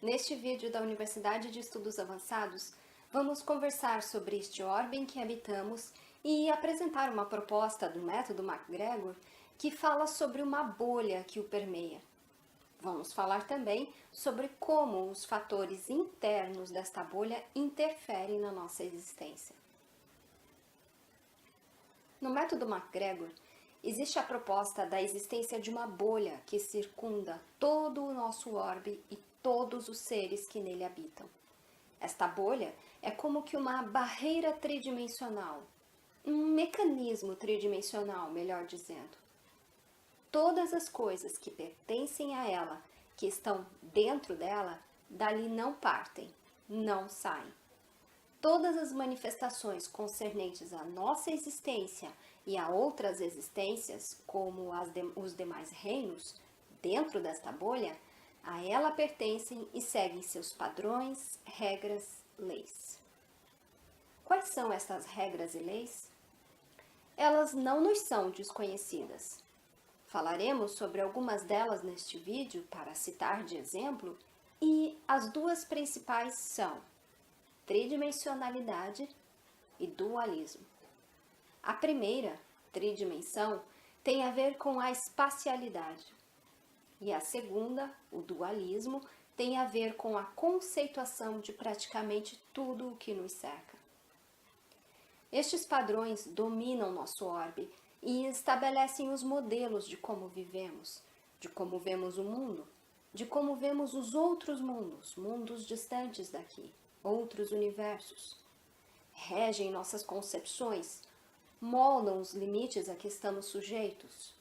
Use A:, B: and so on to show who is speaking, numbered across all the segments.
A: Neste vídeo da Universidade de Estudos Avançados, vamos conversar sobre este orbe em que habitamos e apresentar uma proposta do método MacGregor que fala sobre uma bolha que o permeia. Vamos falar também sobre como os fatores internos desta bolha interferem na nossa existência. No método MacGregor, existe a proposta da existência de uma bolha que circunda todo o nosso orbe e todos os seres que nele habitam. Esta bolha é como que uma barreira tridimensional, um mecanismo tridimensional, melhor dizendo. Todas as coisas que pertencem a ela, que estão dentro dela, dali não partem, não saem. Todas as manifestações concernentes à nossa existência e a outras existências, como os demais reinos, dentro desta bolha, a ela pertencem e seguem seus padrões, regras, leis. Quais são estas regras e leis? Elas não nos são desconhecidas. Falaremos sobre algumas delas neste vídeo para citar de exemplo, e as duas principais são tridimensionalidade e dualismo. A primeira, tridimensão, tem a ver com a espacialidade. E a segunda, o dualismo, tem a ver com a conceituação de praticamente tudo o que nos cerca. Estes padrões dominam nosso orbe e estabelecem os modelos de como vivemos, de como vemos o mundo, de como vemos os outros mundos, mundos distantes daqui, outros universos. Regem nossas concepções, moldam os limites a que estamos sujeitos.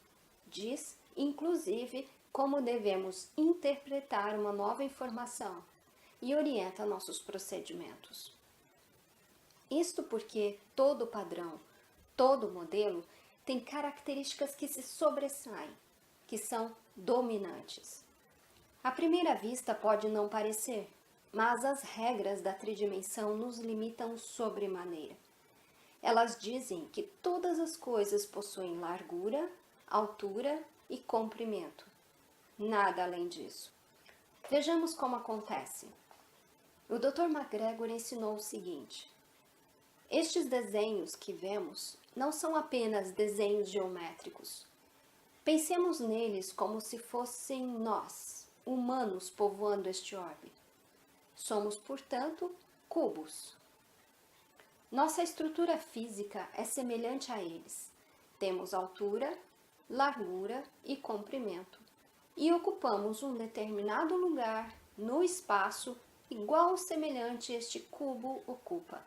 A: Diz, inclusive, como devemos interpretar uma nova informação e orienta nossos procedimentos. Isto porque todo padrão, todo modelo tem características que se sobressaem, que são dominantes. À primeira vista pode não parecer, mas as regras da tridimensão nos limitam sobremaneira. Elas dizem que todas as coisas possuem largura, altura e comprimento. Nada além disso. Vejamos como acontece. O Dr. MacGregor ensinou o seguinte: estes desenhos que vemos não são apenas desenhos geométricos. Pensemos neles como se fossem nós, humanos, povoando este orbe. Somos, portanto, cubos. Nossa estrutura física é semelhante a eles. Temos altura, largura e comprimento, e ocupamos um determinado lugar no espaço igual ou semelhante este cubo ocupa.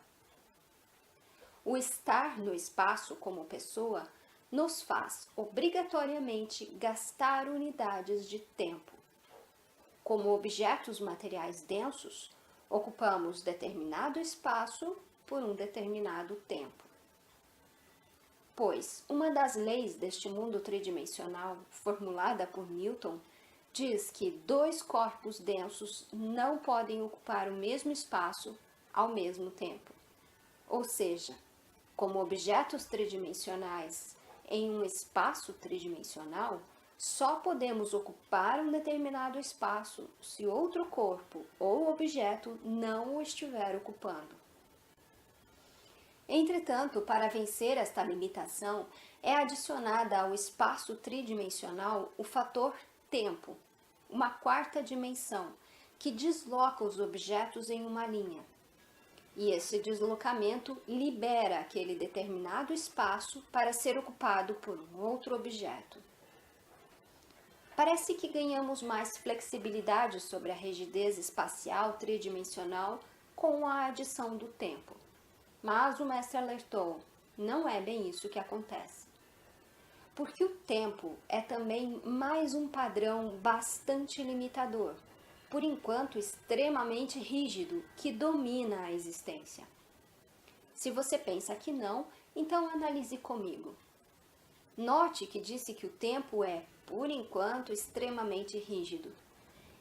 A: O estar no espaço como pessoa nos faz obrigatoriamente gastar unidades de tempo. Como objetos materiais densos, ocupamos determinado espaço por um determinado tempo. Pois uma das leis deste mundo tridimensional, formulada por Newton, diz que dois corpos densos não podem ocupar o mesmo espaço ao mesmo tempo. Ou seja, como objetos tridimensionais em um espaço tridimensional, só podemos ocupar um determinado espaço se outro corpo ou objeto não o estiver ocupando. Entretanto, para vencer esta limitação, é adicionada ao espaço tridimensional o fator tempo, uma quarta dimensão, que desloca os objetos em uma linha. E esse deslocamento libera aquele determinado espaço para ser ocupado por um outro objeto. Parece que ganhamos mais flexibilidade sobre a rigidez espacial tridimensional com a adição do tempo. Mas o mestre alertou, não é bem isso que acontece. Porque o tempo é também mais um padrão bastante limitador, por enquanto extremamente rígido, que domina a existência. Se você pensa que não, então analise comigo. Note que disse que o tempo é, por enquanto, extremamente rígido.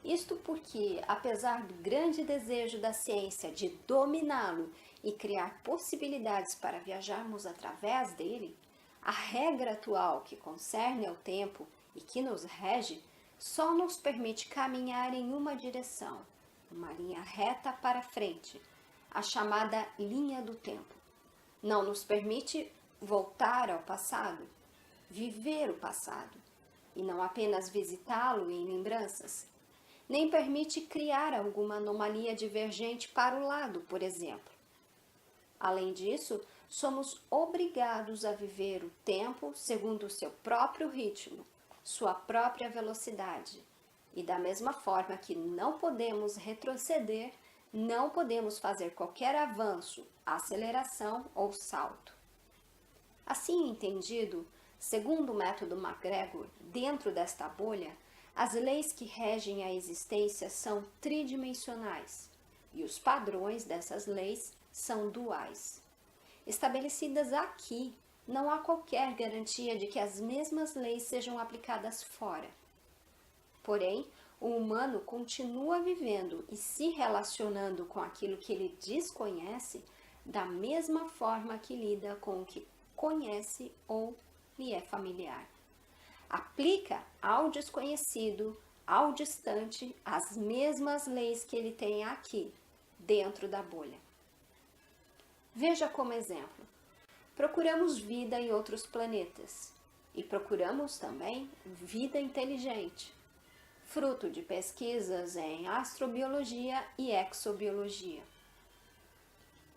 A: Isto porque, apesar do grande desejo da ciência de dominá-lo e criar possibilidades para viajarmos através dele, a regra atual que concerne ao tempo e que nos rege só nos permite caminhar em uma direção, uma linha reta para frente, a chamada linha do tempo. Não nos permite voltar ao passado, viver o passado, e não apenas visitá-lo em lembranças, nem permite criar alguma anomalia divergente para o lado, por exemplo. Além disso, somos obrigados a viver o tempo segundo o seu próprio ritmo, sua própria velocidade. E da mesma forma que não podemos retroceder, não podemos fazer qualquer avanço, aceleração ou salto. Assim entendido, segundo o método MacGregor, dentro desta bolha, as leis que regem a existência são tridimensionais e os padrões dessas leis são duais. Estabelecidas aqui, não há qualquer garantia de que as mesmas leis sejam aplicadas fora. Porém, o humano continua vivendo e se relacionando com aquilo que ele desconhece da mesma forma que lida com o que conhece ou lhe é familiar. Aplica ao desconhecido, ao distante, as mesmas leis que ele tem aqui, dentro da bolha. Veja como exemplo. Procuramos vida em outros planetas e procuramos também vida inteligente, fruto de pesquisas em astrobiologia e exobiologia.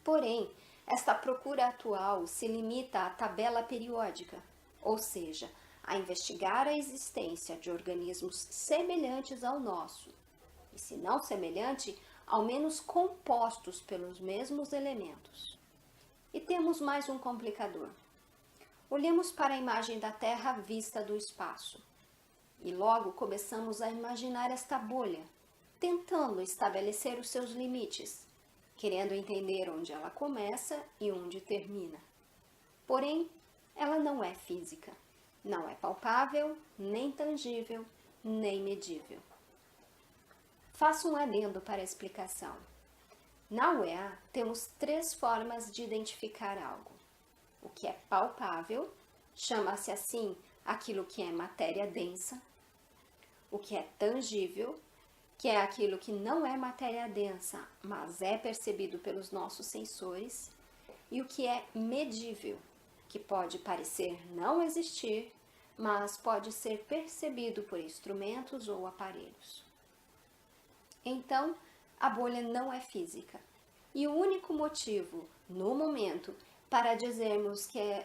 A: Porém, esta procura atual se limita à tabela periódica, ou seja, a investigar a existência de organismos semelhantes ao nosso, e se não semelhante, ao menos compostos pelos mesmos elementos. E temos mais um complicador. Olhamos para a imagem da Terra vista do espaço, e logo começamos a imaginar esta bolha, tentando estabelecer os seus limites, querendo entender onde ela começa e onde termina. Porém, ela não é física. Não é palpável, nem tangível, nem medível. Faço um adendo para a explicação. Na UEA, temos 3 formas de identificar algo. O que é palpável, chama-se assim aquilo que é matéria densa. O que é tangível, que é aquilo que não é matéria densa, mas é percebido pelos nossos sensores. E o que é medível, que pode parecer não existir, mas pode ser percebido por instrumentos ou aparelhos. Então, a bolha não é física. E o único motivo, no momento, para dizermos que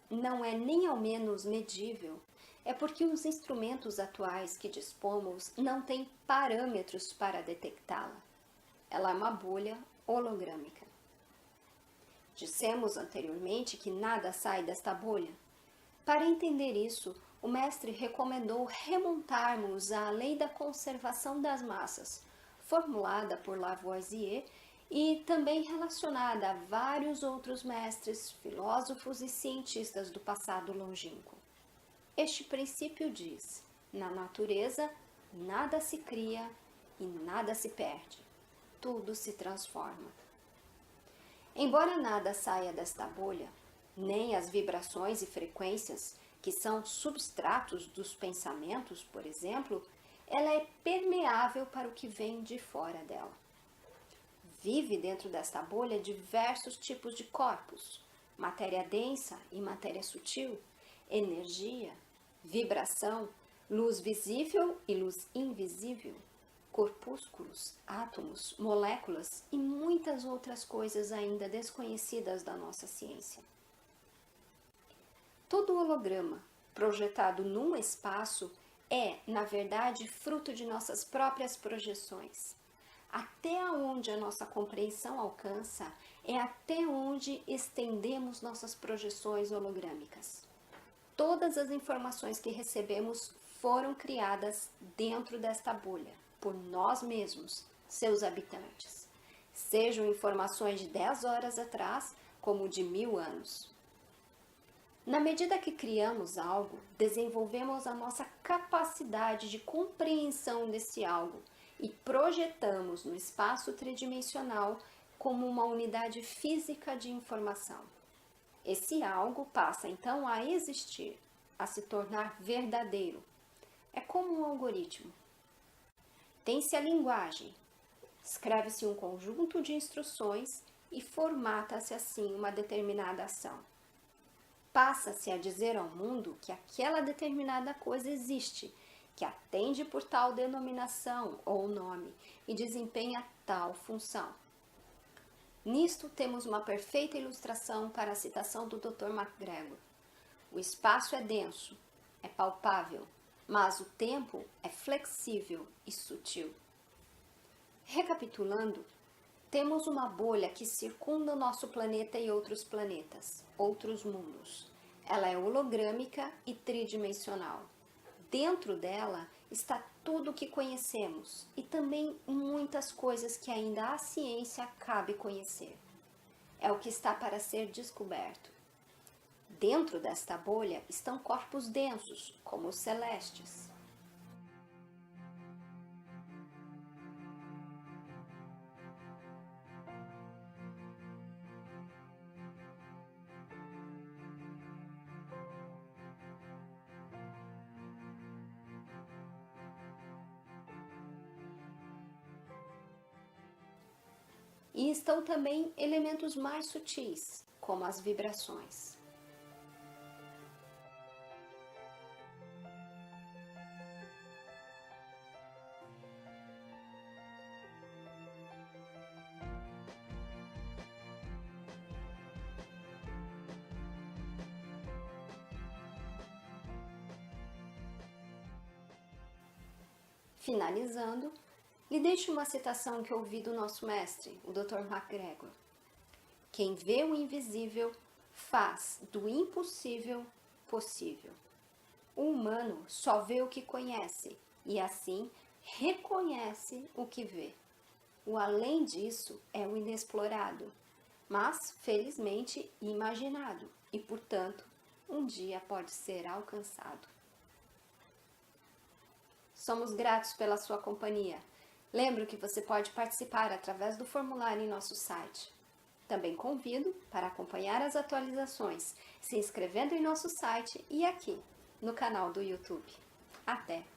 A: não é nem ao menos medível, é porque os instrumentos atuais que dispomos não têm parâmetros para detectá-la. Ela é uma bolha hologrâmica. Dissemos anteriormente que nada sai desta bolha. Para entender isso, o mestre recomendou remontarmos à lei da conservação das massas, formulada por Lavoisier e também relacionada a vários outros mestres, filósofos e cientistas do passado longínquo. Este princípio diz: na natureza, nada se cria e nada se perde, tudo se transforma. Embora nada saia desta bolha, nem as vibrações e frequências, que são substratos dos pensamentos, por exemplo, ela é permeável para o que vem de fora dela. Vive dentro desta bolha diversos tipos de corpos, matéria densa e matéria sutil, energia, vibração, luz visível e luz invisível, corpúsculos, átomos, moléculas e muitas outras coisas ainda desconhecidas da nossa ciência. Todo holograma projetado num espaço é, na verdade, fruto de nossas próprias projeções. Até onde a nossa compreensão alcança é até onde estendemos nossas projeções hologrâmicas. Todas as informações que recebemos foram criadas dentro desta bolha, por nós mesmos, seus habitantes. Sejam informações de 10 horas atrás, como de 1000 anos. Na medida que criamos algo, desenvolvemos a nossa capacidade de compreensão desse algo e projetamos no espaço tridimensional como uma unidade física de informação. Esse algo passa então a existir, a se tornar verdadeiro. É como um algoritmo. Tem-se a linguagem, Escreve-se um conjunto de instruções e formata-se assim uma determinada ação. Passa-se a dizer ao mundo que aquela determinada coisa existe, que atende por tal denominação ou nome e desempenha tal função. Nisto temos uma perfeita ilustração para a citação do Dr. MacGregor. O espaço é denso, é palpável, mas o tempo é flexível e sutil. Recapitulando, temos uma bolha que circunda o nosso planeta e outros planetas, outros mundos. Ela é hologrâmica e tridimensional. Dentro dela está tudo o que conhecemos e também muitas coisas que ainda a ciência cabe conhecer. É o que está para ser descoberto. Dentro desta bolha estão corpos densos, como os celestes. E estão também elementos mais sutis, como as vibrações. Finalizando, lhe deixo uma citação que ouvi do nosso mestre, o Dr. MacGregor. Quem vê o invisível faz do impossível possível. O humano só vê o que conhece e assim reconhece o que vê. O além disso é o inexplorado, mas felizmente imaginado e, portanto, um dia pode ser alcançado. Somos gratos pela sua companhia. Lembro que você pode participar através do formulário em nosso site. Também convido para acompanhar as atualizações, se inscrevendo em nosso site e aqui, no canal do YouTube. Até!